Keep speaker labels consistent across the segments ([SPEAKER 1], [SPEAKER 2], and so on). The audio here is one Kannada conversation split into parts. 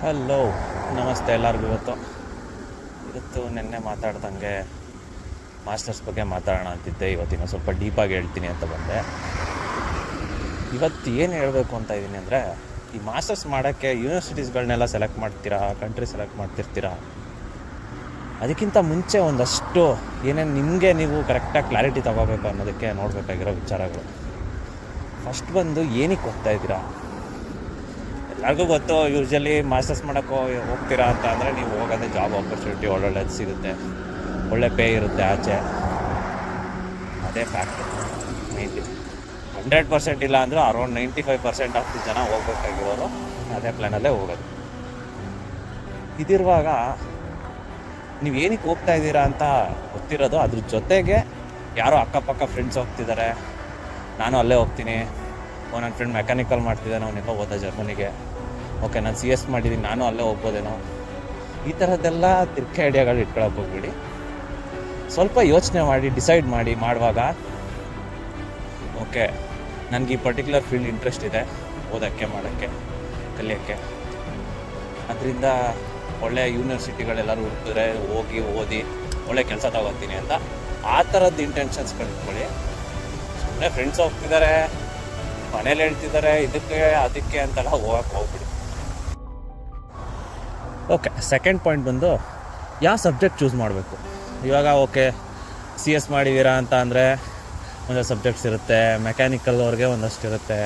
[SPEAKER 1] ಹಲೋ, ನಮಸ್ತೆ ಎಲ್ಲರಿಗೂ. ಇವತ್ತು ನಿನ್ನೆ ಮಾತಾಡ್ದಂಗೆ ಮಾಸ್ಟರ್ಸ್ ಬಗ್ಗೆ ಮಾತಾಡೋಣ ಅಂತಿದ್ದೆ. ಇವತ್ತಿನ ಸ್ವಲ್ಪ ಡೀಪಾಗಿ ಹೇಳ್ತೀನಿ ಅಂತ ಬಂದೆ. ಇವತ್ತು ಏನು ಹೇಳಬೇಕು ಅಂತ ಇದ್ದೀನಿ ಅಂದರೆ, ಈ ಮಾಸ್ಟರ್ಸ್ ಮಾಡೋಕ್ಕೆ ಯೂನಿವರ್ಸಿಟೀಸ್ಗಳನ್ನೆಲ್ಲ ಸೆಲೆಕ್ಟ್ ಮಾಡ್ತೀರಾ, ಕಂಟ್ರಿ ಸೆಲೆಕ್ಟ್ ಮಾಡ್ತಿರ್ತೀರಾ. ಅದಕ್ಕಿಂತ ಮುಂಚೆ ಒಂದಷ್ಟು ಏನೇನು ನಿಮಗೆ ನೀವು ಕರೆಕ್ಟಾಗಿ ಕ್ಲಾರಿಟಿ ತೊಗೋಬೇಕು ಅನ್ನೋದಕ್ಕೆ ನೋಡಬೇಕಾಗಿರೋ ವಿಚಾರಗಳು. ಫಸ್ಟ್ ಬಂದು ಏನಕ್ಕೆ ಹೋಗ್ತಾ ಇದ್ದೀರಾ. ಎಲ್ಲರಿಗೂ ಗೊತ್ತು, ಯೂಶ್ವಲಿ ಮಾಸ್ಟರ್ಸ್ ಮಾಡೋಕ್ಕೆ ಹೋಗ್ತೀರಾ ಅಂತ ಅಂದರೆ ನೀವು ಹೋಗೋದೇ ಜಾಬ್ ಆಪರ್ಚುನಿಟಿ ಒಳ್ಳೊಳ್ಳೆದು ಸಿಗುತ್ತೆ, ಒಳ್ಳೆ ಪೇ ಇರುತ್ತೆ ಆಚೆ. ಅದೇ ಫ್ಯಾಕ್ಟ್. ಮೇಯ್ನ್ಲಿ 100% ಇಲ್ಲ ಅಂದರೂ ಅರೌಂಡ್ 95% ಆಫ್ ಜನ ಹೋಗ್ಬೇಕಾಗಿರೋರು ಅದೇ ಪ್ಲ್ಯಾನಲ್ಲೇ ಹೋಗೋದು. ಇದಿರುವಾಗ ನೀವು ಏನಕ್ಕೆ ಹೋಗ್ತಾ ಇದ್ದೀರಾ ಅಂತ ಗೊತ್ತಿರೋದು, ಅದ್ರ ಜೊತೆಗೆ ಯಾರೋ ಅಕ್ಕಪಕ್ಕ ಫ್ರೆಂಡ್ಸ್ ಹೋಗ್ತಿದ್ದಾರೆ, ನಾನು ಅಲ್ಲೇ ಹೋಗ್ತೀನಿ, ನನ್ನ ಫ್ರೆಂಡ್ ಮೆಕ್ಯಾನಿಕಲ್ ಮಾಡ್ತಿದ್ದಾನೆ, ಅವನೆಲ್ಲ ಹೋದ ಜರ್ಮನಿಗೆ, ಓಕೆ ನಾನು CS ಮಾಡಿದ್ದೀನಿ, ನಾನು ಅಲ್ಲೇ ಹೋಗ್ಬೋದೇನೋ, ಈ ಥರದ್ದೆಲ್ಲ ತಿರ್ಕೆ ಐಡಿಯಾಗಳು ಇಟ್ಕೊಳಕ್ಕೆ ಹೋಗ್ಬಿಡಿ. ಸ್ವಲ್ಪ ಯೋಚನೆ ಮಾಡಿ ಡಿಸೈಡ್ ಮಾಡಿ ಮಾಡುವಾಗ, ಓಕೆ ನನಗೆ ಈ ಪರ್ಟಿಕ್ಯುಲರ್ ಫೀಲ್ಡ್ ಇಂಟ್ರೆಸ್ಟ್ ಇದೆ ಓದೋಕ್ಕೆ, ಮಾಡೋಕ್ಕೆ, ಕಲಿಯೋಕ್ಕೆ, ಅದರಿಂದ ಒಳ್ಳೆ ಯೂನಿವರ್ಸಿಟಿಗಳೆಲ್ಲರೂ ಹುಡ್ಕಿದ್ರೆ ಹೋಗಿ ಓದಿ ಒಳ್ಳೆ ಕೆಲಸ ತಗೋತೀನಿ ಅಂತ ಆ ಥರದ್ದು ಇಂಟೆನ್ಷನ್ಸ್ಗಳು ಇಟ್ಕೊಳ್ಳಿ. ಸುಮ್ಮನೆ ಫ್ರೆಂಡ್ಸ್ ಹೋಗ್ತಿದ್ದಾರೆ, ಮನೇಲಿ ಹೇಳ್ತಿದ್ದಾರೆ ಇದಕ್ಕೆ ಅದಕ್ಕೆ ಅಂತೆಲ್ಲ ಹೋಗಕ್ಕೆ ಹೋಗ್ಬಿಡಿ. ಸೆಕೆಂಡ್ ಪಾಯಿಂಟ್ ಬಂದು ಯಾವ ಸಬ್ಜೆಕ್ಟ್ ಚೂಸ್ ಮಾಡಬೇಕು. ಇವಾಗ CS ಮಾಡಿದ್ದೀರಾ ಅಂತ ಅಂದರೆ ಒಂದಷ್ಟು ಸಬ್ಜೆಕ್ಟ್ಸ್ ಇರುತ್ತೆ, ಮೆಕ್ಯಾನಿಕಲ್ ಅವ್ರಿಗೆ ಒಂದಷ್ಟು ಇರುತ್ತೆ,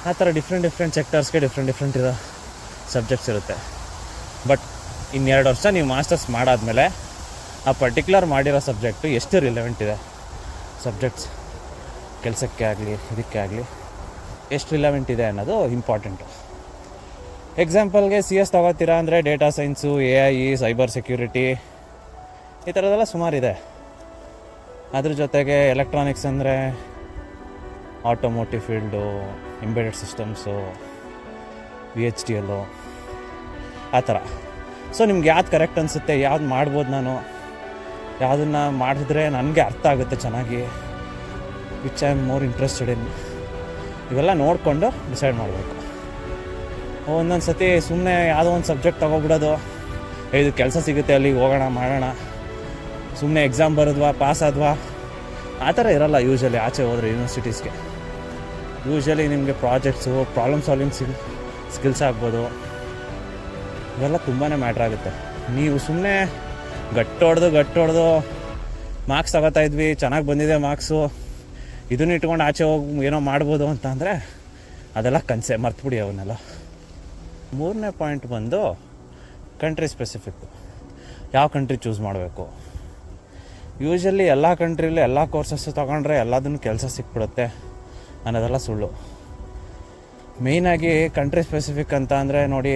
[SPEAKER 1] ಆ ಥರ ಡಿಫ್ರೆಂಟ್ ಸೆಕ್ಟರ್ಸ್ಗೆ ಡಿಫ್ರೆಂಟ್ ಇರೋ ಸಬ್ಜೆಕ್ಟ್ಸ್ ಇರುತ್ತೆ. ಬಟ್ 2 ವರ್ಷ ನೀವು ಮಾಸ್ಟರ್ಸ್ ಮಾಡಾದಮೇಲೆ ಆ ಪರ್ಟಿಕ್ಯುಲರ್ ಮಾಡಿರೋ ಸಬ್ಜೆಕ್ಟು ಎಷ್ಟು ರಿಲೆವೆಂಟ್ ಇದೆ, ಸಬ್ಜೆಕ್ಟ್ಸ್ ಕೆಲಸಕ್ಕೆ ಆಗಲಿ ಇದಕ್ಕೆ ಆಗಲಿ ಎಷ್ಟು ರಿಲೆವೆಂಟ್ ಇದೆ ಅನ್ನೋದು ಇಂಪಾರ್ಟೆಂಟು. ಎಕ್ಸಾಂಪಲ್ಗೆ CS ತಗೋತೀರಾ ಅಂದರೆ data science, AI, cyber security, ಈ ಥರದ್ದೆಲ್ಲ ಸುಮಾರಿದೆ. ಅದ್ರ ಜೊತೆಗೆ ಎಲೆಕ್ಟ್ರಾನಿಕ್ಸ್ ಅಂದರೆ automotive field, embedded systems, VHDL, ಆ ಥರ. ಸೊ ನಿಮ್ಗೆ ಯಾವ್ದು ಕರೆಕ್ಟ್ ಅನಿಸುತ್ತೆ, ಯಾವ್ದು ಮಾಡ್ಬೋದು, ನಾನು ಯಾವುದನ್ನು ಮಾಡಿದ್ರೆ ನನಗೆ ಅರ್ಥ ಆಗುತ್ತೆ ಚೆನ್ನಾಗಿ, which I am more interested in, ಇವೆಲ್ಲ ನೋಡಿಕೊಂಡು ಡಿಸೈಡ್ ಮಾಡಬೇಕು. ಒಂದೊಂದು ಸತಿ ಸುಮ್ಮನೆ ಯಾವುದೋ ಒಂದು ಸಬ್ಜೆಕ್ಟ್ ತೊಗೊಬಿಡೋದು, ಇದು ಕೆಲಸ ಸಿಗುತ್ತೆ ಅಲ್ಲಿಗೆ ಹೋಗೋಣ ಮಾಡೋಣ, ಸುಮ್ಮನೆ ಎಕ್ಸಾಮ್ ಬರೋದ್ವಾ ಪಾಸ್ ಆದ್ವಾ, ಆ ಥರ ಇರೋಲ್ಲ ಯೂಶ್ವಲಿ. ಆಚೆ ಹೋದರೆ ಯೂನಿವರ್ಸಿಟೀಸ್ಗೆ ಯೂಶ್ವಲಿ ನಿಮಗೆ ಪ್ರಾಜೆಕ್ಟ್ಸು, ಪ್ರಾಬ್ಲಮ್ ಸಾಲ್ವಿಂಗ್ ಸ್ಕಿಲ್ಸ್ ಆಗ್ಬೋದು, ಇವೆಲ್ಲ ತುಂಬಾ ಮ್ಯಾಟ್ರ್ ಆಗುತ್ತೆ. ನೀವು ಸುಮ್ಮನೆ ಗಟ್ಟೊಡ್ದು ಮಾರ್ಕ್ಸ್ ತಗೋತಾ ಇದ್ವಿ, ಚೆನ್ನಾಗಿ ಬಂದಿದೆ ಮಾರ್ಕ್ಸು, ಇದನ್ನ ಇಟ್ಕೊಂಡು ಆಚೆ ಹೋಗಿ ಏನೋ ಮಾಡ್ಬೋದು ಅಂತ ಅಂದರೆ ಅದೆಲ್ಲ ಕನಸೆ, ಮರ್ತುಬಿಡಿ ಅವನ್ನೆಲ್ಲ. 3ನೇ ಪಾಯಿಂಟ್ ಬಂದು ಕಂಟ್ರಿ ಸ್ಪೆಸಿಫಿಕ್ಕು. ಯಾವ ಕಂಟ್ರಿ ಚೂಸ್ ಮಾಡಬೇಕು. ಯೂಶ್ವಲಿ ಎಲ್ಲ ಕಂಟ್ರಿಲೂ ಎಲ್ಲ ಕೋರ್ಸಸ್ಸು ತೊಗೊಂಡ್ರೆ ಎಲ್ಲದನ್ನು ಕೆಲಸ ಸಿಕ್ಬಿಡುತ್ತೆ ಅನ್ನೋದೆಲ್ಲ ಸುಳ್ಳು. ಮೇಯ್ನಾಗಿ ಕಂಟ್ರಿ ಸ್ಪೆಸಿಫಿಕ್ ಅಂತ ಅಂದರೆ ನೋಡಿ,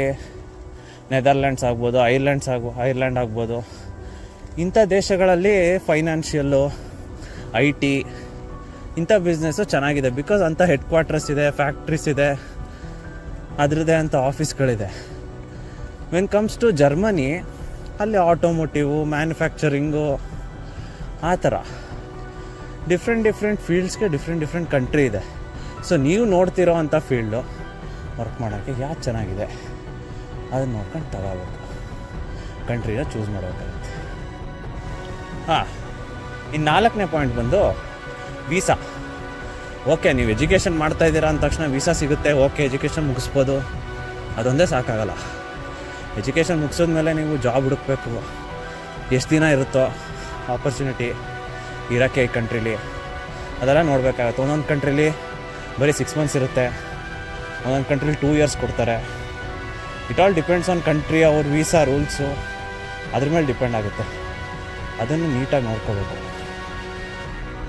[SPEAKER 1] ನೆದರ್ಲ್ಯಾಂಡ್ಸ್ ಆಗ್ಬೋದು, ಐರ್ಲ್ಯಾಂಡ್ ಆಗ್ಬೋದು, ಇಂಥ ದೇಶಗಳಲ್ಲಿ ಫೈನಾನ್ಷಿಯಲ್ಲು, IT, ಇಂಥ ಬಿಸ್ನೆಸ್ಸು ಚೆನ್ನಾಗಿದೆ. ಬಿಕಾಸ್ ಅಂಥ ಹೆಡ್ ಕ್ವಾರ್ಟರ್ಸ್ ಇದೆ, ಫ್ಯಾಕ್ಟ್ರೀಸ್ ಇದೆ, ಅದರದ್ದೇ ಅಂಥ ಆಫೀಸ್ಗಳಿದೆ. ವೆನ್ ಕಮ್ಸ್ ಟು ಜರ್ಮನಿ, ಅಲ್ಲಿ ಆಟೋಮೋಟಿವು, ಮ್ಯಾನುಫ್ಯಾಕ್ಚರಿಂಗು, ಆ ಥರ ಡಿಫ್ರೆಂಟ್ ಫೀಲ್ಡ್ಸ್ಗೆ ಡಿಫ್ರೆಂಟ್ ಕಂಟ್ರಿ ಇದೆ. ಸೊ ನೀವು ನೋಡ್ತಿರೋ ಅಂಥ ಫೀಲ್ಡು ವರ್ಕ್ ಮಾಡೋಕ್ಕೆ ಯಾವ್ದು ಚೆನ್ನಾಗಿದೆ ಅದನ್ನು ನೋಡ್ಕೊಂಡು ತಗೋಬೇಕು, ಕಂಟ್ರಿನ ಚೂಸ್ ಮಾಡಬೇಕಾಗುತ್ತೆ. ಇನ್ನು 4ನೇ ಪಾಯಿಂಟ್ ಬಂದು ವೀಸಾ. ನೀವು ಎಜುಕೇಷನ್ ಮಾಡ್ತಾಯಿದ್ದೀರಾ ಅಂದ ತಕ್ಷಣ ವೀಸಾ ಸಿಗುತ್ತೆ, ಎಜುಕೇಷನ್ ಮುಗಿಸ್ಬೋದು, ಅದೊಂದೇ ಸಾಕಾಗಲ್ಲ. ಎಜುಕೇಷನ್ ಮುಗಿಸಿದ್ಮೇಲೆ ನೀವು ಜಾಬ್ ಹುಡುಕಬೇಕು. ಎಷ್ಟು ದಿನ ಇರುತ್ತೋ ಆಪರ್ಚುನಿಟಿ ಇರೋಕ್ಕೆ ಈ ಕಂಟ್ರೀಲಿ, ಅದೆಲ್ಲ ನೋಡಬೇಕಾಗತ್ತೆ. ಒಂದೊಂದು ಕಂಟ್ರೀಲಿ ಬರೀ 6 ಮಂತ್ಸ್ ಇರುತ್ತೆ, ಒಂದೊಂದು ಕಂಟ್ರೀಲಿ 2 ಇಯರ್ಸ್ ಕೊಡ್ತಾರೆ. It all depends on country, ಅವ್ರ ವೀಸಾ ರೂಲ್ಸು ಅದ್ರ ಮೇಲೆ ಡಿಪೆಂಡ್ ಆಗುತ್ತೆ. ಅದನ್ನು ನೀಟಾಗಿ ನೋಡ್ಕೋಬೇಕು.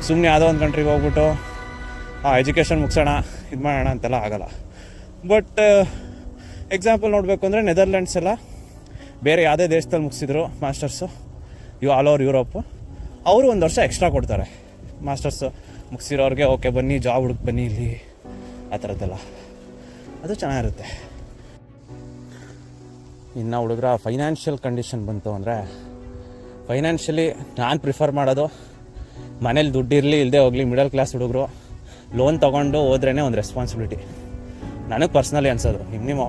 [SPEAKER 1] ಸುಮ್ಮನೆ ಯಾವುದೋ ಒಂದು ಕಂಟ್ರಿಗೆ ಹೋಗ್ಬಿಟ್ಟು ಎಜುಕೇಷನ್ ಮುಗಿಸೋಣ ಇದು ಮಾಡೋಣ ಅಂತೆಲ್ಲ ಆಗೋಲ್ಲ. ಬಟ್ ಎಕ್ಸಾಂಪಲ್ ನೋಡಬೇಕು ಅಂದರೆ ನೆದರ್ಲ್ಯಾಂಡ್ಸ್ ಎಲ್ಲ ಬೇರೆ ಯಾವುದೇ ದೇಶದಲ್ಲಿ ಮುಗಿಸಿದ್ರು ಮಾಸ್ಟರ್ಸು, ಆಲ್ ಓವರ್ ಯುರೋಪು, ಅವರು 1 ವರ್ಷ ಎಕ್ಸ್ಟ್ರಾ ಕೊಡ್ತಾರೆ ಮಾಸ್ಟರ್ಸು ಮುಗಿಸಿರೋರಿಗೆ. ಬನ್ನಿ ಜಾಬ್ ಹುಡುಕಿ ಬನ್ನಿ ಇಲ್ಲಿ, ಆ ಥರದ್ದೆಲ್ಲ ಅದು ಚೆನ್ನಾಗಿರುತ್ತೆ. ಇನ್ನು ಹುಡುಗರ ಫೈನಾನ್ಷಿಯಲ್ ಕಂಡೀಷನ್ ಬಂತು ಅಂದರೆ, ಫೈನಾನ್ಷಿಯಲಿ ನಾನು ಪ್ರಿಫರ್ ಮಾಡೋದು, ಮನೇಲಿ ದುಡ್ಡಿರಲಿ ಇಲ್ಲದೆ ಹೋಗಲಿ, ಮಿಡಲ್ ಕ್ಲಾಸ್ ಹುಡುಗರು ಲೋನ್ ತೊಗೊಂಡು ಹೋದ್ರೇ ಒಂದು ರೆಸ್ಪಾನ್ಸಿಬಿಲಿಟಿ. ನನಗೆ ಪರ್ಸ್ನಲಿ ಅನ್ಸೋದು. ನಿಮ್ಮ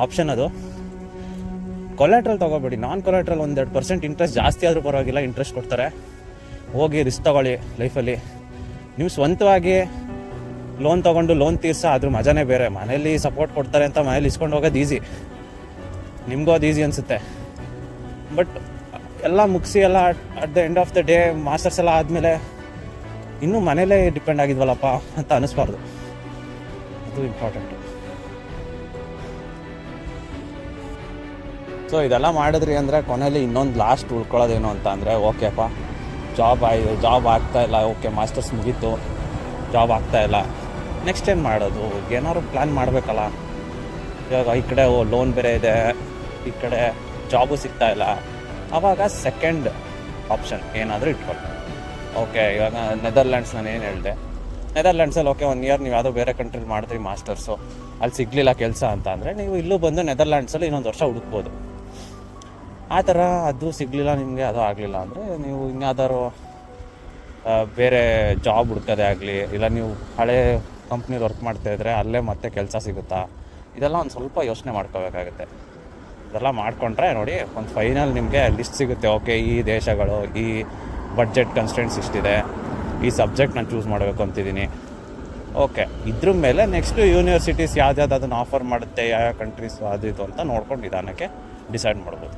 [SPEAKER 1] ಆಪ್ಷನ್ ಅದು. ಕೊಲ್ಯಾಟ್ರಲ್ ತೊಗೋಬೇಡಿ, ನಾನ್ ಕೊಲ್ಯಾಟ್ರಲ್ 1-2% ಇಂಟ್ರೆಸ್ಟ್ ಜಾಸ್ತಿ ಆದರೂ ಪರವಾಗಿಲ್ಲ, ಇಂಟ್ರೆಸ್ಟ್ ಕೊಡ್ತಾರೆ. ಹೋಗಿ ರಿಸ್ಕ್ ತೊಗೊಳ್ಳಿ ಲೈಫಲ್ಲಿ. ನೀವು ಸ್ವಂತವಾಗಿ ಲೋನ್ ತೊಗೊಂಡು ಲೋನ್ ತೀರ್ಸ ಅದ್ರ ಮಜಾನೇ ಬೇರೆ. ಮನೇಲಿ ಸಪೋರ್ಟ್ ಕೊಡ್ತಾರೆ ಅಂತ ಮನೇಲಿ ಇಸ್ಕೊಂಡು ಹೋಗೋದು ಈಸಿ, ನಿಮಗೂ ಅದು ಈಸಿ ಅನಿಸುತ್ತೆ. ಬಟ್ ಎಲ್ಲ ಮುಗಿಸಿ ಎಲ್ಲ at the end of the day masters ಎಲ್ಲ ಆದಮೇಲೆ ಇನ್ನೂ ಮನೇಲೇ ಡಿಪೆಂಡ್ ಆಗಿದ್ವಲ್ಲಪ್ಪ ಅಂತ ಅನ್ನಿಸ್ಬಾರ್ದು. ಅದು ಇಂಪಾರ್ಟೆಂಟು. ಸೊ ಇದೆಲ್ಲ ಮಾಡಿದ್ರಿ ಅಂದರೆ ಕೊನೆಯಲ್ಲಿ ಇನ್ನೊಂದು ಲಾಸ್ಟ್ ಉಳ್ಕೊಳ್ಳೋದೇನು ಅಂತ ಅಂದರೆ, ಓಕೆಪ್ಪ ಜಾಬ್ ಆಗ್ತಾಯಿಲ್ಲ, ಓಕೆ ಮಾಸ್ಟರ್ಸ್ ಮುಗೀತು, ಜಾಬ್ ಆಗ್ತಾಯಿಲ್ಲ, ನೆಕ್ಸ್ಟ್ ಏನು ಮಾಡೋದು? ಏನಾದ್ರು ಪ್ಲ್ಯಾನ್ ಮಾಡಬೇಕಲ್ಲ. ಇವಾಗ ಈ ಕಡೆ ಲೋನ್ ಬೇರೆ ಇದೆ, ಈ ಕಡೆ ಜಾಬು ಸಿಗ್ತಾಯಿಲ್ಲ. ಆವಾಗ ಸೆಕೆಂಡ್ ಆಪ್ಷನ್ ಏನಾದರೂ ಇಟ್ಕೊಳ್ಳಿ. ಓಕೆ, ಇವಾಗ ನೆದರ್ಲ್ಯಾಂಡ್ಸ್ ನಾನು ಏನು ಹೇಳಿದೆ, ನೆದರ್ಲ್ಯಾಂಡ್ಸಲ್ಲಿ ಓಕೆ 1 ಇಯರ್ ನೀವು ಯಾವುದೋ ಬೇರೆ ಕಂಟ್ರಿಲಿ ಮಾಡಿದ್ರಿ ಮಾಸ್ಟರ್ಸು, ಅಲ್ಲಿ ಸಿಗಲಿಲ್ಲ ಕೆಲಸ ಅಂತ ಅಂದರೆ ನೀವು ಇಲ್ಲೂ ಬಂದು ನೆದರ್ಲ್ಯಾಂಡ್ಸಲ್ಲಿ ಇನ್ನೊಂದು ವರ್ಷ ಹುಡುಕ್ಬೋದು. ಆ ಥರ ಅದು ಸಿಗಲಿಲ್ಲ ನಿಮಗೆ, ಅದು ಆಗಲಿಲ್ಲ ಅಂದರೆ ನೀವು ಇನ್ಯಾವುದಾದ್ರು ಬೇರೆ ಜಾಬ್ ಹುಡ್ಕೋದೇ ಆಗಲಿ, ಇಲ್ಲ ನೀವು ಹಳೆ ಕಂಪ್ನಿಲಿ ವರ್ಕ್ ಮಾಡ್ತಾಯಿದ್ರೆ ಅಲ್ಲೇ ಮತ್ತೆ ಕೆಲಸ ಸಿಗುತ್ತಾ, ಇದೆಲ್ಲ ಒಂದು ಸ್ವಲ್ಪ ಯೋಚನೆ ಮಾಡ್ಕೋಬೇಕಾಗುತ್ತೆ. ಇದೆಲ್ಲ ಮಾಡಿಕೊಂಡ್ರೆ ನೋಡಿ ಒಂದು ಫೈನಲ್ ನಿಮಗೆ ಲಿಸ್ಟ್ ಸಿಗುತ್ತೆ. ಓಕೆ, ಈ ದೇಶಗಳು, ಈ ಬಡ್ಜೆಟ್ ಕನ್ಸ್ಟೆಂಟ್ಸ್ ಇಷ್ಟಿದೆ, ಈ ಸಬ್ಜೆಕ್ಟ್ ನಾನು ಚೂಸ್ ಮಾಡಬೇಕು ಅಂತಿದ್ದೀನಿ. ಓಕೆ, ಇದ್ರ ಮೇಲೆ ನೆಕ್ಸ್ಟು ಯೂನಿವರ್ಸಿಟೀಸ್ ಯಾವ್ದು ಅದನ್ನು ಆಫರ್ ಮಾಡುತ್ತೆ, ಯಾವ ಕಂಟ್ರೀಸ್ ಅದು ಇದು ಅಂತ ನೋಡ್ಕೊಂಡು ನಿಧಾನಕ್ಕೆ ಡಿಸೈಡ್ ಮಾಡ್ಬೋದು.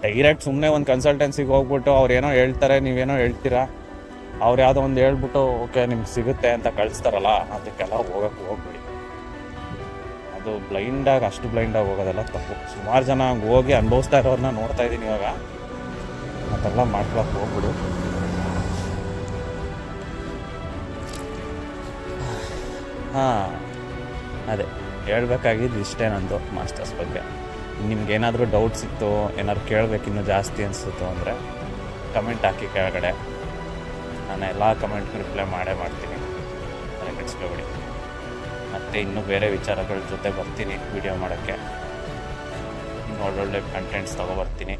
[SPEAKER 1] ಡೈರೆಕ್ಟ್ ಸುಮ್ಮನೆ ಒಂದು ಕನ್ಸಲ್ಟೆನ್ಸಿಗೆ ಹೋಗ್ಬಿಟ್ಟು ಅವ್ರು ಏನೋ ಹೇಳ್ತಾರೆ, ನೀವೇನೋ ಹೇಳ್ತೀರಾ, ಅವ್ರು ಯಾವುದೋ ಒಂದು ಹೇಳ್ಬಿಟ್ಟು ಓಕೆ ನಿಮ್ಗೆ ಸಿಗುತ್ತೆ ಅಂತ ಕಳಿಸ್ತಾರಲ್ಲ, ಅದಕ್ಕೆಲ್ಲ ಹೋಗ್ಬೇಡಿ. ಅದು ಅಷ್ಟು ಬ್ಲೈಂಡಾಗಿ ಹೋಗೋದೆಲ್ಲ ತಪ್ಪು. ಸುಮಾರು ಜನ ಹಂಗೆ ಹೋಗಿ ಅನುಭವಿಸ್ತಾ ಇರೋರನ್ನ ನೋಡ್ತಾ ಇದ್ದೀನಿ ಇವಾಗ. ಅದೆಲ್ಲ ಮಾಡ್ಕೊಳಕ್ಕೆ ಹೋಗ್ಬಿಡು. ಅದೇ ಹೇಳ್ಬೇಕಾಗಿದ್ದು ಇಷ್ಟೇ ನಂದು ಮಾಸ್ಟರ್ಸ್ ಬಗ್ಗೆ. ನಿಮ್ಗೇನಾದರೂ ಡೌಟ್ಸ್ ಇತ್ತು, ಏನಾದ್ರು ಕೇಳಬೇಕು ಇನ್ನೂ ಜಾಸ್ತಿ ಅನಿಸುತ್ತೋ ಅಂದರೆ ಕಮೆಂಟ್ ಹಾಕಿ ಕೆಳಗಡೆ. ನಾನು ಎಲ್ಲ ಕಮೆಂಟ್ಗೆ ರಿಪ್ಲೈ ಮಾಡ್ತೀನಿ, ಅದಕ್ಕೆ ಕೆಡಿಸ್ಕೊಬೇಡಿ. ಮತ್ತು ಇನ್ನೂ ಬೇರೆ ವಿಚಾರಗಳ ಜೊತೆ ಬರ್ತೀನಿ ವಿಡಿಯೋ ಮಾಡೋಕ್ಕೆ. ಇನ್ನು ಒಳ್ಳೊಳ್ಳೆ ಕಂಟೆಂಟ್ಸ್ ತೊಗೊಬರ್ತೀನಿ.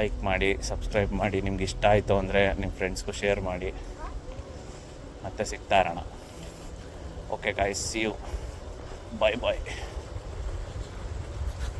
[SPEAKER 1] ಲೈಕ್ ಮಾಡಿ, ಸಬ್ಸ್ಕ್ರೈಬ್ ಮಾಡಿ. ನಿಮ್ಗೆ ಇಷ್ಟ ಆಯಿತು ಅಂದರೆ ನಿಮ್ಮ ಫ್ರೆಂಡ್ಸ್ಗೂ ಶೇರ್ ಮಾಡಿ. ಮತ್ತೆ ಸಿಗ್ತಾ ಇರೋಣ. Okay guys, see you, bye.